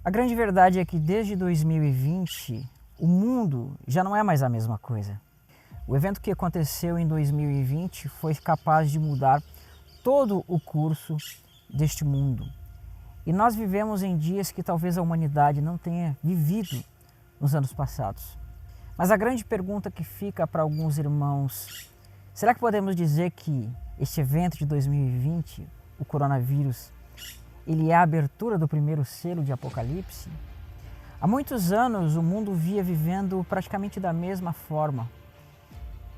A grande verdade é que desde 2020 o mundo já não é mais a mesma coisa. O evento que aconteceu em 2020 foi capaz de mudar todo o curso deste mundo. E nós vivemos em dias que talvez a humanidade não tenha vivido nos anos passados. Mas a grande pergunta que fica para alguns irmãos: será que podemos dizer que este evento de 2020, o coronavírus, ele é a abertura do primeiro selo de Apocalipse? Há muitos anos o mundo via vivendo praticamente da mesma forma.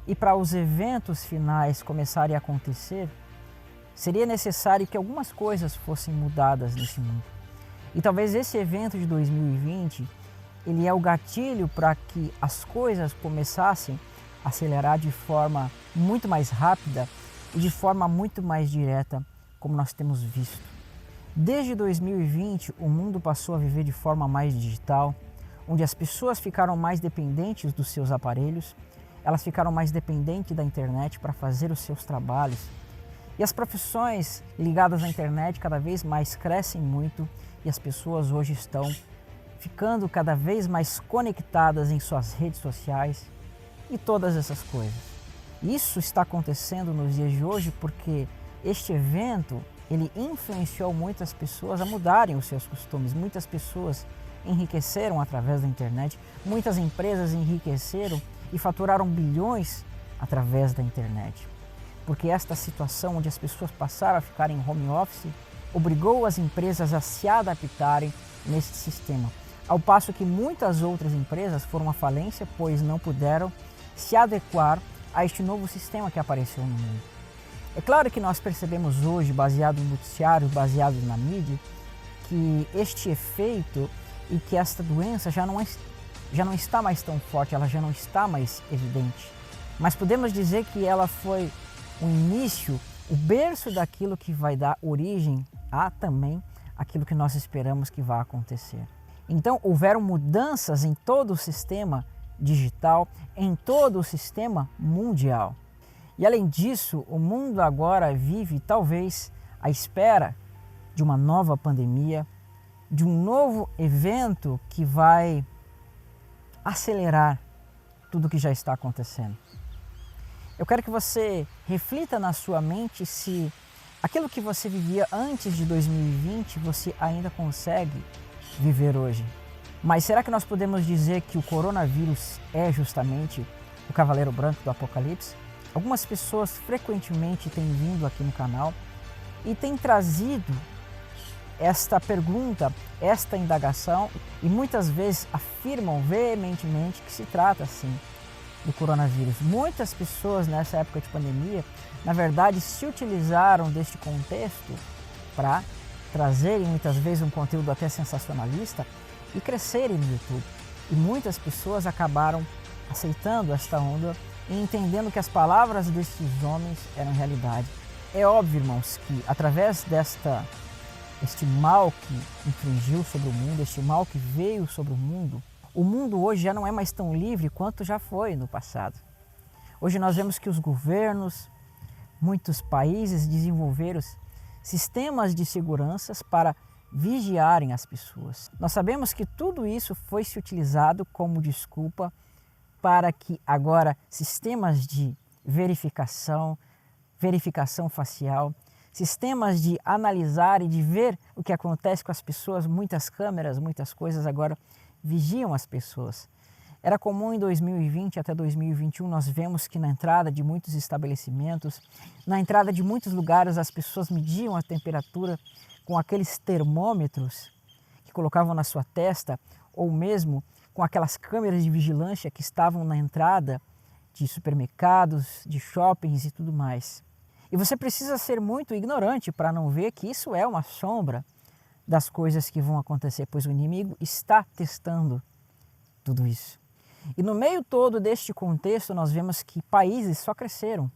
E para os eventos finais começarem a acontecer, seria necessário que algumas coisas fossem mudadas nesse mundo. E talvez esse evento de 2020, ele é o gatilho para que as coisas começassem a acelerar de forma muito mais rápida e de forma muito mais direta, como nós temos visto. Desde 2020, o mundo passou a viver de forma mais digital, onde as pessoas ficaram mais dependentes dos seus aparelhos, elas ficaram mais dependentes da internet para fazer os seus trabalhos. E as profissões ligadas à internet cada vez mais crescem muito e as pessoas hoje estão ficando cada vez mais conectadas em suas redes sociais e todas essas coisas. Isso está acontecendo nos dias de hoje porque este evento ele influenciou muitas pessoas a mudarem os seus costumes. Muitas pessoas enriqueceram através da internet, muitas empresas enriqueceram e faturaram bilhões através da internet. Porque esta situação onde as pessoas passaram a ficar em home office obrigou as empresas a se adaptarem neste sistema. Ao passo que muitas outras empresas foram à falência, pois não puderam se adequar a este novo sistema que apareceu no mundo. É claro que nós percebemos hoje, baseado em noticiários, baseado na mídia, que este efeito e que esta doença já não está mais tão forte, ela já não está mais evidente. Mas podemos dizer que ela foi o início, o berço daquilo que vai dar origem a também aquilo que nós esperamos que vá acontecer. Então houveram mudanças em todo o sistema digital, em todo o sistema mundial. E além disso, o mundo agora vive talvez à espera de uma nova pandemia, de um novo evento que vai acelerar tudo o que já está acontecendo. Eu quero que você reflita na sua mente se aquilo que você vivia antes de 2020 você ainda consegue viver hoje. Mas será que nós podemos dizer que o coronavírus é justamente o Cavaleiro Branco do Apocalipse? Algumas pessoas frequentemente têm vindo aqui no canal e têm trazido esta pergunta, esta indagação e muitas vezes afirmam veementemente que se trata sim do coronavírus. Muitas pessoas nessa época de pandemia, na verdade, se utilizaram deste contexto para trazerem muitas vezes um conteúdo até sensacionalista e crescerem no YouTube. E muitas pessoas acabaram aceitando esta onda e entendendo que as palavras destes homens eram realidade. É óbvio, irmãos, que através este mal que infringiu sobre o mundo, este mal que veio sobre o mundo hoje já não é mais tão livre quanto já foi no passado. Hoje nós vemos que os governos, muitos países desenvolveram sistemas de seguranças para vigiarem as pessoas. Nós sabemos que tudo isso foi se utilizado como desculpa para que agora sistemas de verificação facial, sistemas de analisar e de ver o que acontece com as pessoas, muitas câmeras, muitas coisas agora vigiam as pessoas. Era comum em 2020 até 2021 nós vemos que na entrada de muitos estabelecimentos, na entrada de muitos lugares as pessoas mediam a temperatura com aqueles termômetros que colocavam na sua testa ou mesmo com aquelas câmeras de vigilância que estavam na entrada de supermercados, de shoppings e tudo mais. E você precisa ser muito ignorante para não ver que isso é uma sombra das coisas que vão acontecer, pois o inimigo está testando tudo isso. E no meio todo deste contexto nós vemos que países só cresceram,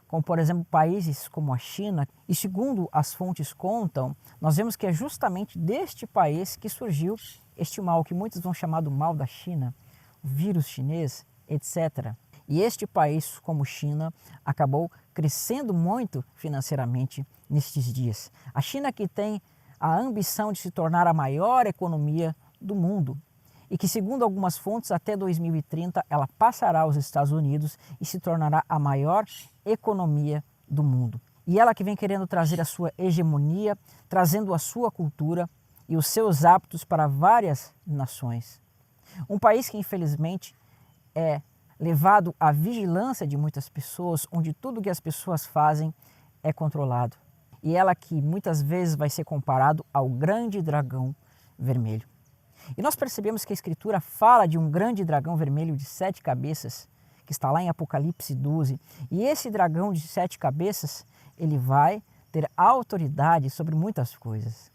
como por exemplo países como a China, e segundo as fontes contam, nós vemos que é justamente deste país que surgiu este mal, que muitos vão chamar do mal da China, o vírus chinês, etc. E este país, como China, acabou crescendo muito financeiramente nestes dias. A China que tem a ambição de se tornar a maior economia do mundo e que, segundo algumas fontes, até 2030 ela passará os Estados Unidos e se tornará a maior economia do mundo. E ela que vem querendo trazer a sua hegemonia, trazendo a sua cultura e os seus hábitos para várias nações. Um país que, infelizmente, é levado à vigilância de muitas pessoas, onde tudo que as pessoas fazem é controlado. E ela que muitas vezes vai ser comparado ao grande dragão vermelho. E nós percebemos que a Escritura fala de um grande dragão vermelho de 7 cabeças, que está lá em Apocalipse 12. E esse dragão de 7 cabeças, ele vai ter autoridade sobre muitas coisas.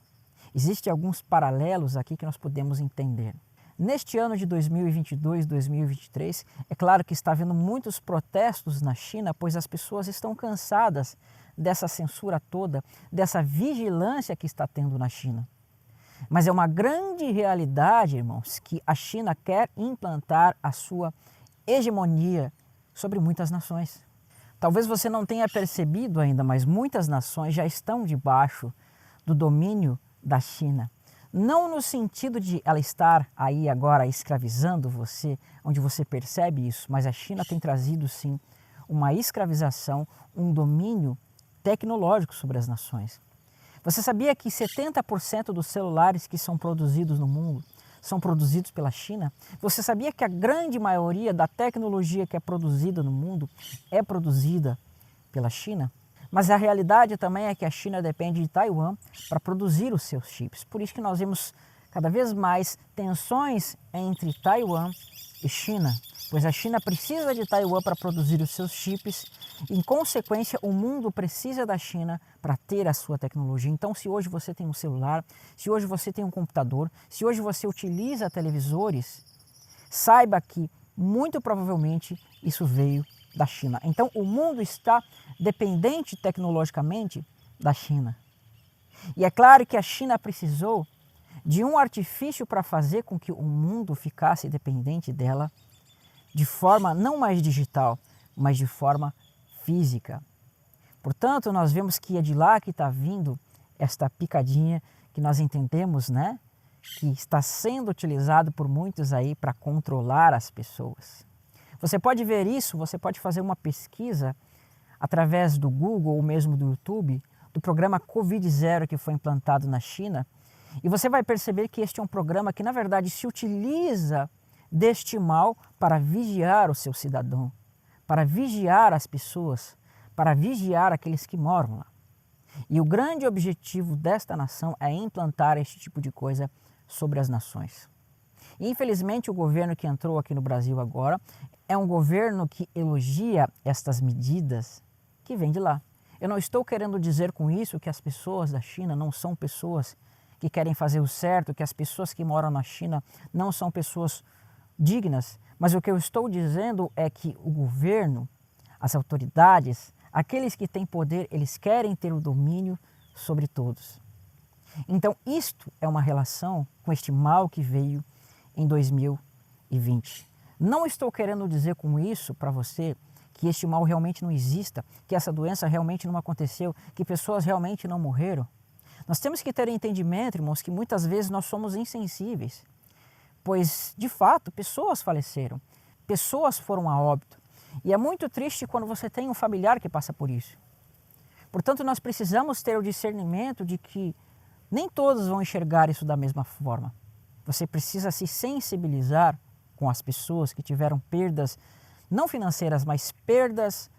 Existem alguns paralelos aqui que nós podemos entender. Neste ano de 2022, 2023, é claro que está havendo muitos protestos na China, pois as pessoas estão cansadas dessa censura toda, dessa vigilância que está tendo na China. Mas é uma grande realidade, irmãos, que a China quer implantar a sua hegemonia sobre muitas nações. Talvez você não tenha percebido ainda, mas muitas nações já estão debaixo do domínio da China. Não no sentido de ela estar aí agora escravizando você, onde você percebe isso, mas a China tem trazido sim uma escravização, um domínio tecnológico sobre as nações. Você sabia que 70% dos celulares que são produzidos no mundo são produzidos pela China? Você sabia que a grande maioria da tecnologia que é produzida no mundo é produzida pela China? Mas a realidade também é que a China depende de Taiwan para produzir os seus chips. Por isso que nós vemos cada vez mais tensões entre Taiwan e China, pois a China precisa de Taiwan para produzir os seus chips. Em consequência, o mundo precisa da China para ter a sua tecnologia. Então, se hoje você tem um celular, se hoje você tem um computador, se hoje você utiliza televisores, saiba que muito provavelmente isso veio da China. Então, o mundo está dependente tecnologicamente da China. E é claro que a China precisou de um artifício para fazer com que o mundo ficasse dependente dela de forma não mais digital, mas de forma física. Portanto, nós vemos que é de lá que está vindo esta picadinha que nós entendemos, né? Que está sendo utilizado por muitos aí para controlar as pessoas. Você pode ver isso, você pode fazer uma pesquisa através do Google ou mesmo do YouTube, do programa Covid-0 que foi implantado na China, e você vai perceber que este é um programa que, na verdade, se utiliza deste mal para vigiar o seu cidadão, para vigiar as pessoas, para vigiar aqueles que moram lá. E o grande objetivo desta nação é implantar este tipo de coisa sobre as nações. E, infelizmente, o governo que entrou aqui no Brasil agora é um governo que elogia estas medidas que vêm de lá. Eu não estou querendo dizer com isso que as pessoas da China não são pessoas que querem fazer o certo, que as pessoas que moram na China não são pessoas dignas, mas o que eu estou dizendo é que o governo, as autoridades, aqueles que têm poder, eles querem ter o domínio sobre todos. Então, isto é uma relação com este mal que veio em 2020. Não estou querendo dizer com isso para você que este mal realmente não exista, que essa doença realmente não aconteceu, que pessoas realmente não morreram. Nós temos que ter entendimento, irmãos, que muitas vezes nós somos insensíveis, pois, de fato, pessoas faleceram, pessoas foram a óbito. E é muito triste quando você tem um familiar que passa por isso. Portanto, nós precisamos ter o discernimento de que nem todos vão enxergar isso da mesma forma. Você precisa se sensibilizar com as pessoas que tiveram perdas, não financeiras, mas perdas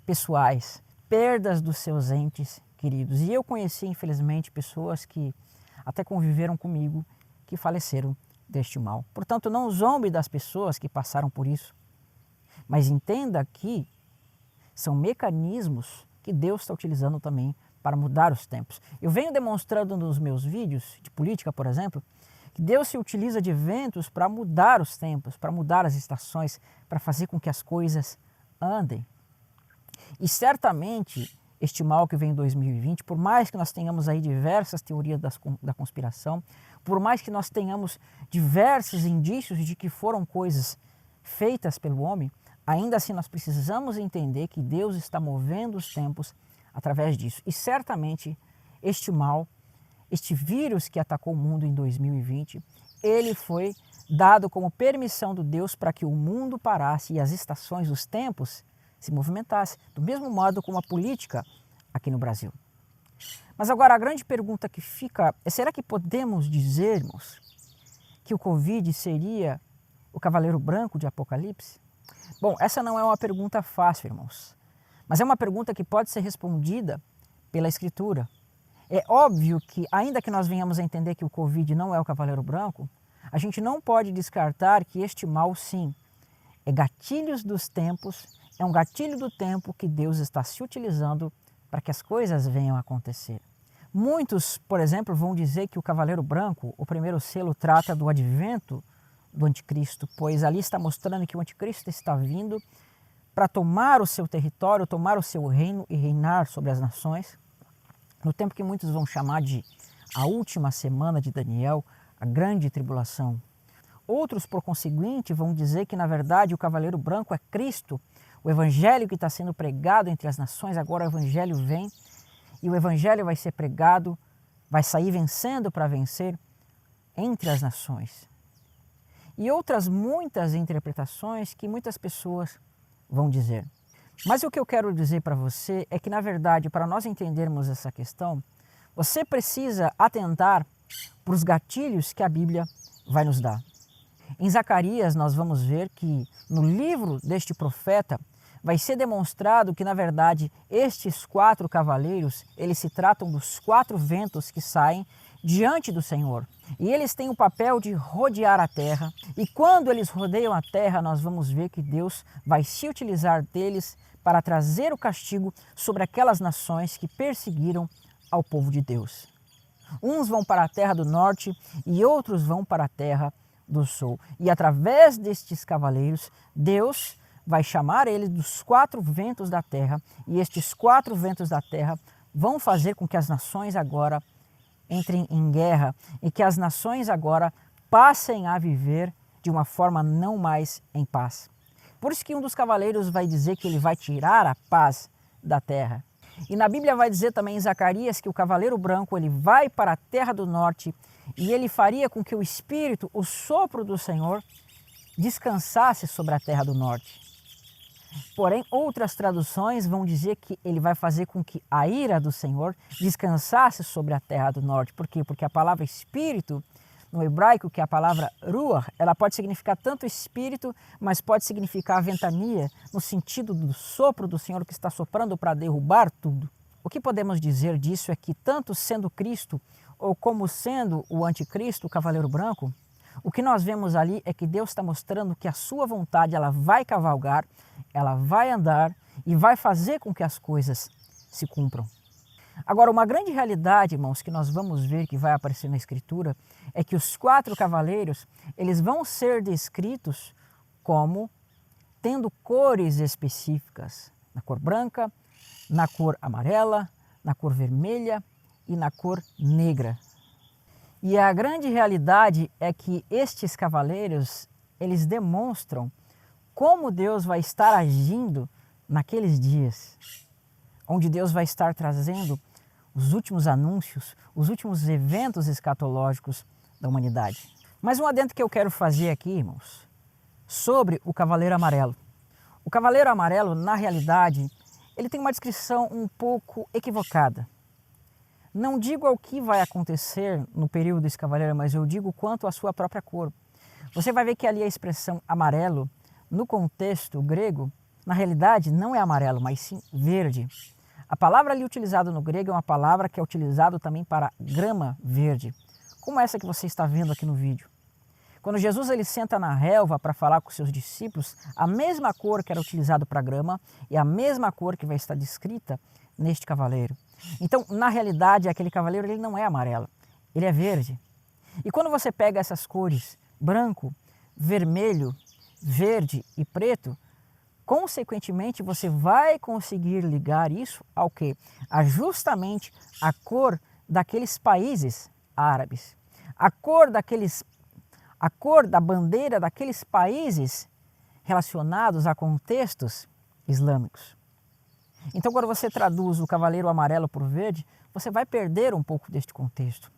pessoais, perdas dos seus entes queridos. E eu conheci, infelizmente, pessoas que até conviveram comigo, que faleceram deste mal. Portanto, não zombe das pessoas que passaram por isso, mas entenda que são mecanismos que Deus está utilizando também para mudar os tempos. Eu venho demonstrando nos meus vídeos de política, por exemplo, que Deus se utiliza de eventos para mudar os tempos, para mudar as estações, para fazer com que as coisas andem. E certamente este mal que vem em 2020, por mais que nós tenhamos aí diversas teorias da conspiração, por mais que nós tenhamos diversos indícios de que foram coisas feitas pelo homem, ainda assim nós precisamos entender que Deus está movendo os tempos através disso. E certamente este mal, este vírus que atacou o mundo em 2020, ele foi dado como permissão de Deus para que o mundo parasse e as estações, os tempos se movimentassem, do mesmo modo como a política aqui no Brasil. Mas agora a grande pergunta que fica é: será que podemos dizer, irmãos, que o Covid seria o cavaleiro branco de Apocalipse? Bom, essa não é uma pergunta fácil, irmãos, mas é uma pergunta que pode ser respondida pela Escritura. É óbvio que, ainda que nós venhamos a entender que o Covid não é o cavaleiro branco, a gente não pode descartar que este mal, sim, é gatilhos dos tempos, é um gatilho do tempo que Deus está se utilizando para que as coisas venham a acontecer. Muitos, por exemplo, vão dizer que o cavaleiro branco, o primeiro selo, trata do advento do anticristo, pois ali está mostrando que o anticristo está vindo para tomar o seu território, tomar o seu reino e reinar sobre as nações, no tempo que muitos vão chamar de a última semana de Daniel, a grande tribulação. Outros, por conseguinte, vão dizer que, na verdade, o cavaleiro branco é Cristo, o evangelho que está sendo pregado entre as nações. Agora o evangelho vem e o evangelho vai ser pregado, vai sair vencendo para vencer entre as nações. E outras muitas interpretações que muitas pessoas vão dizer. Mas o que eu quero dizer para você é que, na verdade, para nós entendermos essa questão, você precisa atentar para os gatilhos que a Bíblia vai nos dar. Em Zacarias nós vamos ver que no livro deste profeta vai ser demonstrado que, na verdade, estes 4 cavaleiros, eles se tratam dos 4 ventos que saem diante do Senhor. E eles têm o papel de rodear a terra. E quando eles rodeiam a terra, nós vamos ver que Deus vai se utilizar deles para trazer o castigo sobre aquelas nações que perseguiram ao povo de Deus. Uns vão para a terra do norte e outros vão para a terra do sul. E através destes cavaleiros, Deus vai chamar eles dos 4 ventos da terra. E estes 4 ventos da terra vão fazer com que as nações agora entrem em guerra e que as nações agora passem a viver de uma forma não mais em paz. Por isso que um dos cavaleiros vai dizer que ele vai tirar a paz da terra. E na Bíblia vai dizer também em Zacarias que o cavaleiro branco ele vai para a terra do norte e ele faria com que o Espírito, o sopro do Senhor, descansasse sobre a terra do norte. Porém, outras traduções vão dizer que ele vai fazer com que a ira do Senhor descansasse sobre a terra do norte. Por quê? Porque a palavra espírito, no hebraico, que é a palavra ruach, ela pode significar tanto espírito, mas pode significar ventania, no sentido do sopro do Senhor que está soprando para derrubar tudo. O que podemos dizer disso é que, tanto sendo Cristo ou como sendo o anticristo, o cavaleiro branco, o que nós vemos ali é que Deus está mostrando que a sua vontade ela vai cavalgar, ela vai andar e vai fazer com que as coisas se cumpram. Agora, uma grande realidade, irmãos, que nós vamos ver que vai aparecer na Escritura é que os 4 cavaleiros, eles vão ser descritos como tendo cores específicas, na cor branca, na cor amarela, na cor vermelha e na cor negra. E a grande realidade é que estes cavaleiros, eles demonstram como Deus vai estar agindo naqueles dias, onde Deus vai estar trazendo os últimos anúncios, os últimos eventos escatológicos da humanidade. Mas um adendo que eu quero fazer aqui, irmãos, sobre o cavaleiro amarelo. O cavaleiro amarelo, na realidade, ele tem uma descrição um pouco equivocada. Não digo ao que vai acontecer no período desse cavaleiro, mas eu digo quanto à sua própria cor. Você vai ver que ali a expressão amarelo, no contexto grego, na realidade não é amarelo, mas sim verde. A palavra ali utilizada no grego é uma palavra que é utilizada também para grama verde, como essa que você está vendo aqui no vídeo. Quando Jesus ele senta na relva para falar com seus discípulos, a mesma cor que era utilizada para grama é a mesma cor que vai estar descrita neste cavaleiro. Então, na realidade, aquele cavaleiro ele não é amarelo, ele é verde. E quando você pega essas cores, branco, vermelho, verde e preto, consequentemente você vai conseguir ligar isso ao quê? A justamente a cor daqueles países árabes, a cor da bandeira daqueles países relacionados a contextos islâmicos. Então, quando você traduz o cavaleiro amarelo por verde, você vai perder um pouco deste contexto.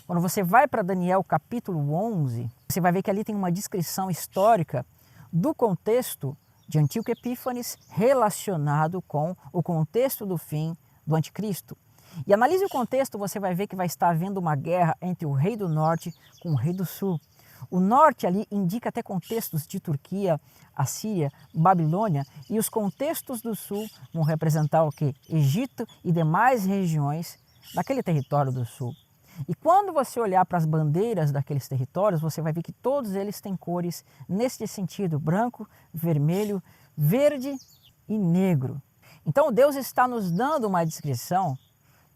Quando você vai para Daniel capítulo 11, você vai ver que ali tem uma descrição histórica do contexto de Antíoco Epífanes relacionado com o contexto do fim do anticristo. E analise o contexto, você vai ver que vai estar havendo uma guerra entre o rei do norte com o rei do sul. O norte ali indica até contextos de Turquia, Assíria, Babilônia, e os contextos do sul vão representar o quê? Egito e demais regiões daquele território do sul. E quando você olhar para as bandeiras daqueles territórios, você vai ver que todos eles têm cores nesse sentido: branco, vermelho, verde e negro. Então Deus está nos dando uma descrição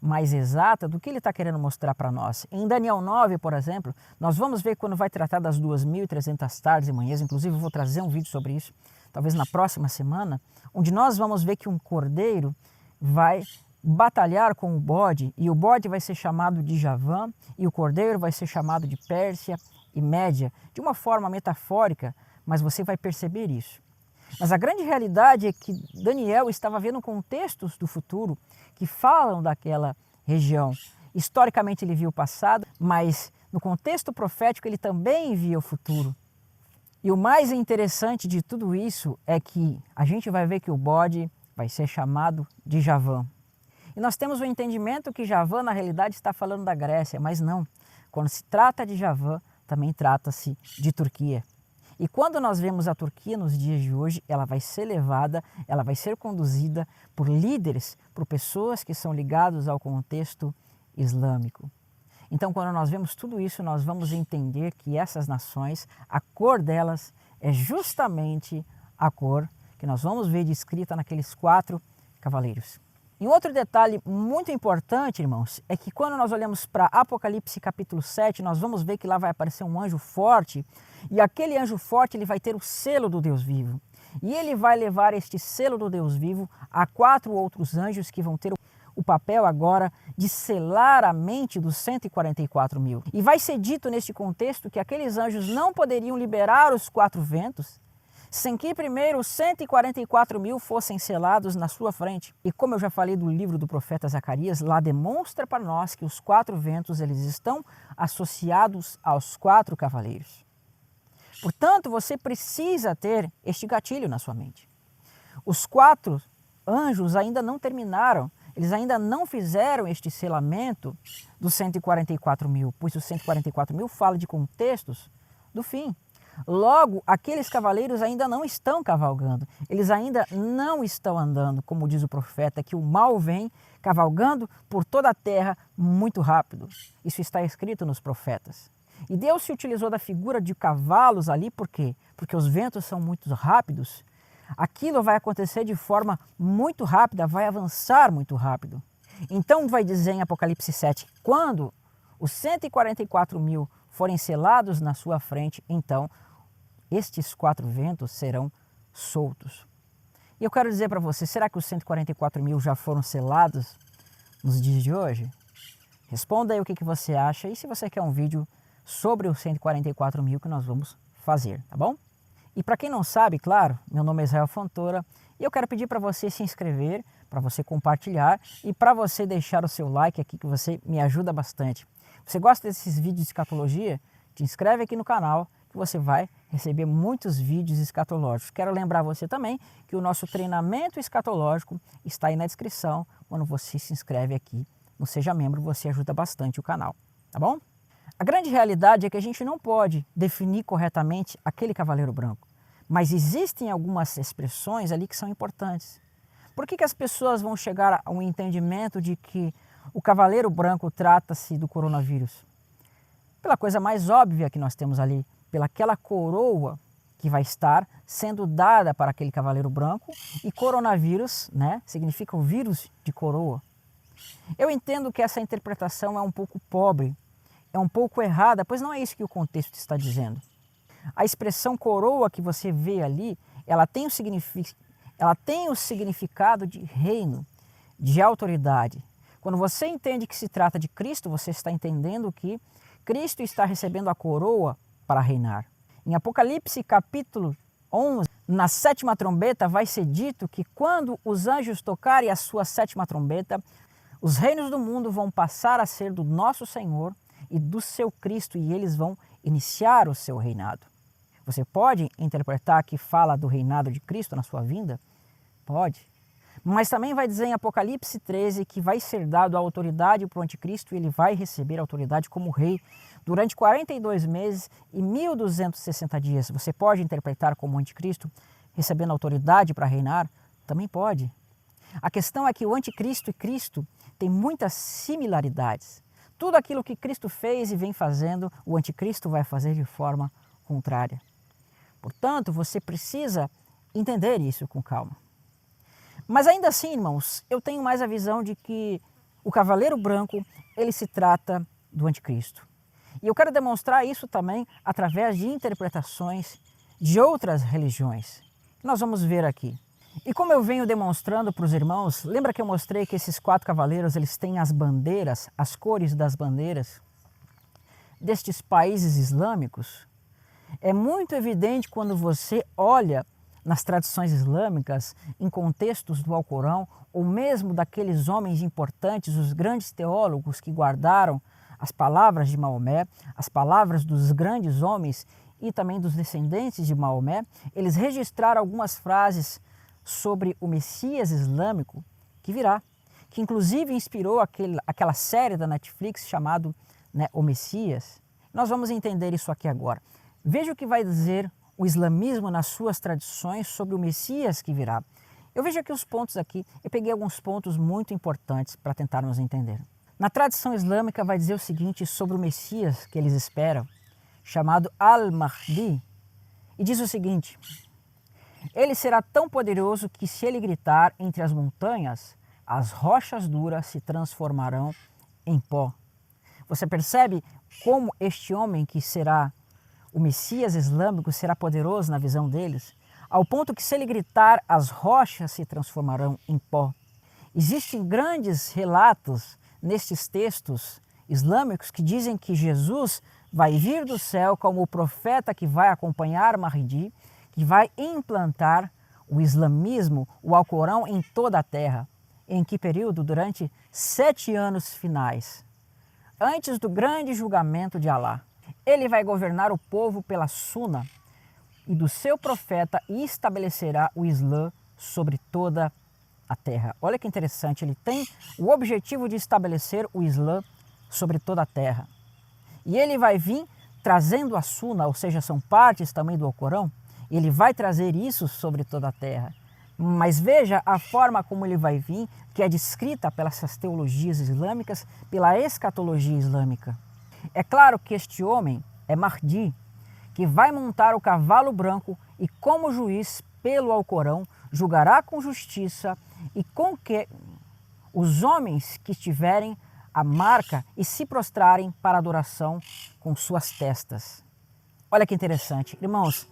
mais exata do que Ele está querendo mostrar para nós. Em Daniel 9, por exemplo, nós vamos ver quando vai tratar das 2.300 tardes e manhãs, inclusive eu vou trazer um vídeo sobre isso, talvez na próxima semana, onde nós vamos ver que um cordeiro vai batalhar com o bode, e o bode vai ser chamado de Javã, e o cordeiro vai ser chamado de Pérsia e Média, de uma forma metafórica, mas você vai perceber isso. Mas a grande realidade é que Daniel estava vendo contextos do futuro que falam daquela região. Historicamente ele viu o passado, mas no contexto profético ele também via o futuro. E o mais interessante de tudo isso é que a gente vai ver que o bode vai ser chamado de Javã. E nós temos o entendimento que Javã na realidade está falando da Grécia, mas não. Quando se trata de Javã, também trata-se de Turquia. E quando nós vemos a Turquia nos dias de hoje, ela vai ser levada, ela vai ser conduzida por líderes, por pessoas que são ligados ao contexto islâmico. Então, quando nós vemos tudo isso, nós vamos entender que essas nações, a cor delas é justamente a cor que nós vamos ver descrita naqueles 4 cavaleiros. E um outro detalhe muito importante, irmãos, é que quando nós olhamos para Apocalipse capítulo 7, nós vamos ver que lá vai aparecer um anjo forte, e aquele anjo forte ele vai ter o selo do Deus vivo. E ele vai levar este selo do Deus vivo a 4 outros anjos que vão ter o papel agora de selar a mente dos 144 mil. E vai ser dito neste contexto que aqueles anjos não poderiam liberar os 4 ventos, sem que primeiro os 144 mil fossem selados na sua frente. E como eu já falei do livro do profeta Zacarias, lá demonstra para nós que os 4 ventos eles estão associados aos 4 cavaleiros. Portanto, você precisa ter este gatilho na sua mente. Os 4 anjos ainda não terminaram, eles ainda não fizeram este selamento dos 144 mil, pois os 144 mil fala de contextos do fim. Logo, aqueles cavaleiros ainda não estão cavalgando, eles ainda não estão andando, como diz o profeta, que o mal vem cavalgando por toda a terra muito rápido. Isso está escrito nos profetas. E Deus se utilizou da figura de cavalos ali, por quê? Porque os ventos são muito rápidos. Aquilo vai acontecer de forma muito rápida, vai avançar muito rápido. Então vai dizer em Apocalipse 7, quando os 144 mil forem selados na sua frente, então estes 4 ventos serão soltos. E eu quero dizer para você, será que os 144 mil já foram selados nos dias de hoje? Responda aí o que você acha e se você quer um vídeo sobre os 144 mil que nós vamos fazer, tá bom? E para quem não sabe, claro, meu nome é Israel Fontoura e eu quero pedir para você se inscrever, para você compartilhar e para você deixar o seu like aqui que você me ajuda bastante. Você gosta desses vídeos de escatologia? Te inscreve aqui no canal que você vai receber muitos vídeos escatológicos. Quero lembrar você também que o nosso treinamento escatológico está aí na descrição. Quando você se inscreve aqui no Seja Membro, você ajuda bastante o canal, tá bom? A grande realidade é que a gente não pode definir corretamente aquele cavaleiro branco, mas existem algumas expressões ali que são importantes. Por que as pessoas vão chegar a um entendimento de que o cavaleiro branco trata-se do coronavírus? Pela coisa mais óbvia que nós temos ali, pelaquela coroa que vai estar sendo dada para aquele cavaleiro branco, e coronavírus, né, significa o vírus de coroa. Eu entendo que essa interpretação é um pouco pobre, é um pouco errada, pois não é isso que o contexto está dizendo. A expressão coroa que você vê ali, ela tem o significado de reino, de autoridade. Quando você entende que se trata de Cristo, você está entendendo que Cristo está recebendo a coroa para reinar. Em Apocalipse capítulo 11, na 7ª trombeta vai ser dito que quando os anjos tocarem a sua 7ª trombeta, os reinos do mundo vão passar a ser do nosso Senhor e do seu Cristo, e eles vão iniciar o seu reinado. Você pode interpretar que fala do reinado de Cristo na sua vinda? Pode. Mas também vai dizer em Apocalipse 13 que vai ser dado a autoridade para o anticristo e ele vai receber a autoridade como rei durante 42 meses e 1260 dias. Você pode interpretar como anticristo recebendo autoridade para reinar? Também pode. A questão é que o anticristo e Cristo têm muitas similaridades. Tudo aquilo que Cristo fez e vem fazendo, o anticristo vai fazer de forma contrária. Portanto, você precisa entender isso com calma. Mas ainda assim, irmãos, eu tenho mais a visão de que o cavaleiro branco, ele se trata do anticristo. E eu quero demonstrar isso também através de interpretações de outras religiões. Nós vamos ver aqui. E como eu venho demonstrando para os irmãos, lembra que eu mostrei que esses 4 cavaleiros, eles têm as bandeiras, as cores das bandeiras destes países islâmicos? É muito evidente quando você olha nas tradições islâmicas, em contextos do Alcorão, ou mesmo daqueles homens importantes, os grandes teólogos que guardaram as palavras de Maomé, as palavras dos grandes homens e também dos descendentes de Maomé, eles registraram algumas frases sobre o Messias islâmico que virá, que inclusive inspirou aquela série da Netflix chamada O Messias. Nós vamos entender isso aqui agora. Veja o que vai dizer o islamismo nas suas tradições sobre o Messias que virá. Eu vejo aqui os pontos aqui, eu peguei alguns pontos muito importantes para tentarmos entender. Na tradição islâmica vai dizer o seguinte sobre o Messias que eles esperam, chamado Al-Mahdi, e diz o seguinte: ele será tão poderoso que se ele gritar entre as montanhas, as rochas duras se transformarão em pó. Você percebe como este homem que será o Messias islâmico será poderoso na visão deles, ao ponto que se ele gritar, as rochas se transformarão em pó. Existem grandes relatos nestes textos islâmicos que dizem que Jesus vai vir do céu como o profeta que vai acompanhar Mahdi, que vai implantar o islamismo, o Alcorão em toda a terra. Em que período? Durante 7 anos finais, antes do grande julgamento de Alá. Ele vai governar o povo pela Suna e do seu profeta e estabelecerá o Islã sobre toda a terra. Olha que interessante, ele tem o objetivo de estabelecer o Islã sobre toda a terra. E ele vai vir trazendo a Suna, ou seja, são partes também do Alcorão, ele vai trazer isso sobre toda a terra. Mas veja a forma como ele vai vir, que é descrita pelas teologias islâmicas, pela escatologia islâmica. É claro que este homem é Mahdi, que vai montar o cavalo branco e como juiz pelo Alcorão julgará com justiça e com que os homens que tiverem a marca e se prostrarem para adoração com suas testas. Olha que interessante. Irmãos,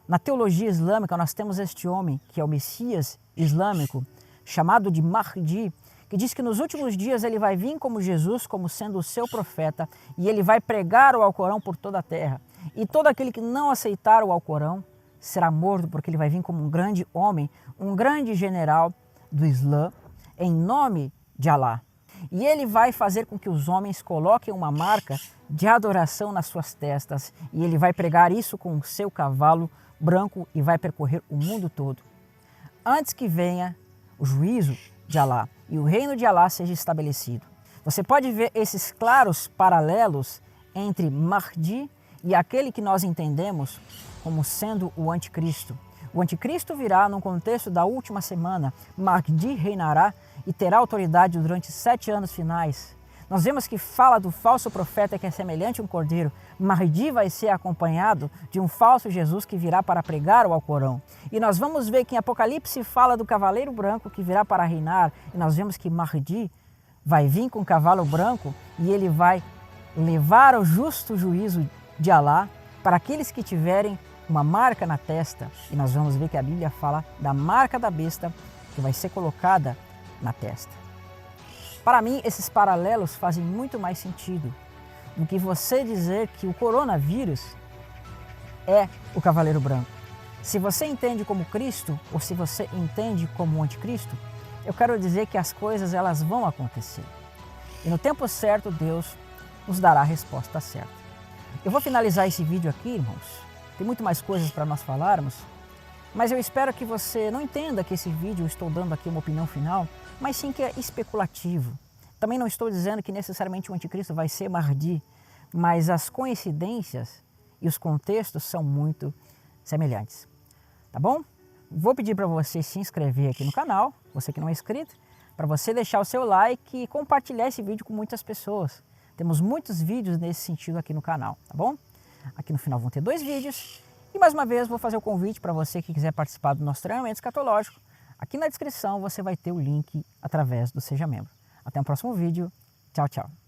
na teologia islâmica nós temos este homem que é o Messias islâmico, chamado de Mahdi, que diz que nos últimos dias ele vai vir como Jesus, como sendo o seu profeta, e ele vai pregar o Alcorão por toda a terra. E todo aquele que não aceitar o Alcorão será morto, porque ele vai vir como um grande homem, um grande general do Islã, em nome de Alá. E ele vai fazer com que os homens coloquem uma marca de adoração nas suas testas, e ele vai pregar isso com o seu cavalo branco e vai percorrer o mundo todo, antes que venha o juízo de Alá e o reino de Alá seja estabelecido. Você pode ver esses claros paralelos entre Mahdi e aquele que nós entendemos como sendo o anticristo. O anticristo virá no contexto da última semana, Mahdi reinará e terá autoridade durante 7 anos finais. Nós vemos que fala do falso profeta que é semelhante a um cordeiro. Mahdi vai ser acompanhado de um falso Jesus que virá para pregar o Alcorão. E nós vamos ver que em Apocalipse fala do cavaleiro branco que virá para reinar. E nós vemos que Mahdi vai vir com um cavalo branco e ele vai levar o justo juízo de Alá para aqueles que tiverem uma marca na testa. E nós vamos ver que a Bíblia fala da marca da besta que vai ser colocada na testa. Para mim, esses paralelos fazem muito mais sentido do que você dizer que o coronavírus é o cavaleiro branco. Se você entende como Cristo ou se você entende como o anticristo, eu quero dizer que as coisas elas vão acontecer. E no tempo certo, Deus nos dará a resposta certa. Eu vou finalizar esse vídeo aqui, irmãos. Tem muito mais coisas para nós falarmos, mas eu espero que você não entenda que esse vídeo eu estou dando aqui uma opinião final, mas sim que é especulativo. Também não estou dizendo que necessariamente o anticristo vai ser Mahdi, mas as coincidências e os contextos são muito semelhantes. Tá bom? Vou pedir para você se inscrever aqui no canal, você que não é inscrito, para você deixar o seu like e compartilhar esse vídeo com muitas pessoas. Temos muitos vídeos nesse sentido aqui no canal, tá bom? Aqui no final vão ter 2 vídeos. E mais uma vez vou fazer o convite para você que quiser participar do nosso treinamento escatológico. Aqui na descrição você vai ter o link através do Seja Membro. Até o próximo vídeo. Tchau, tchau.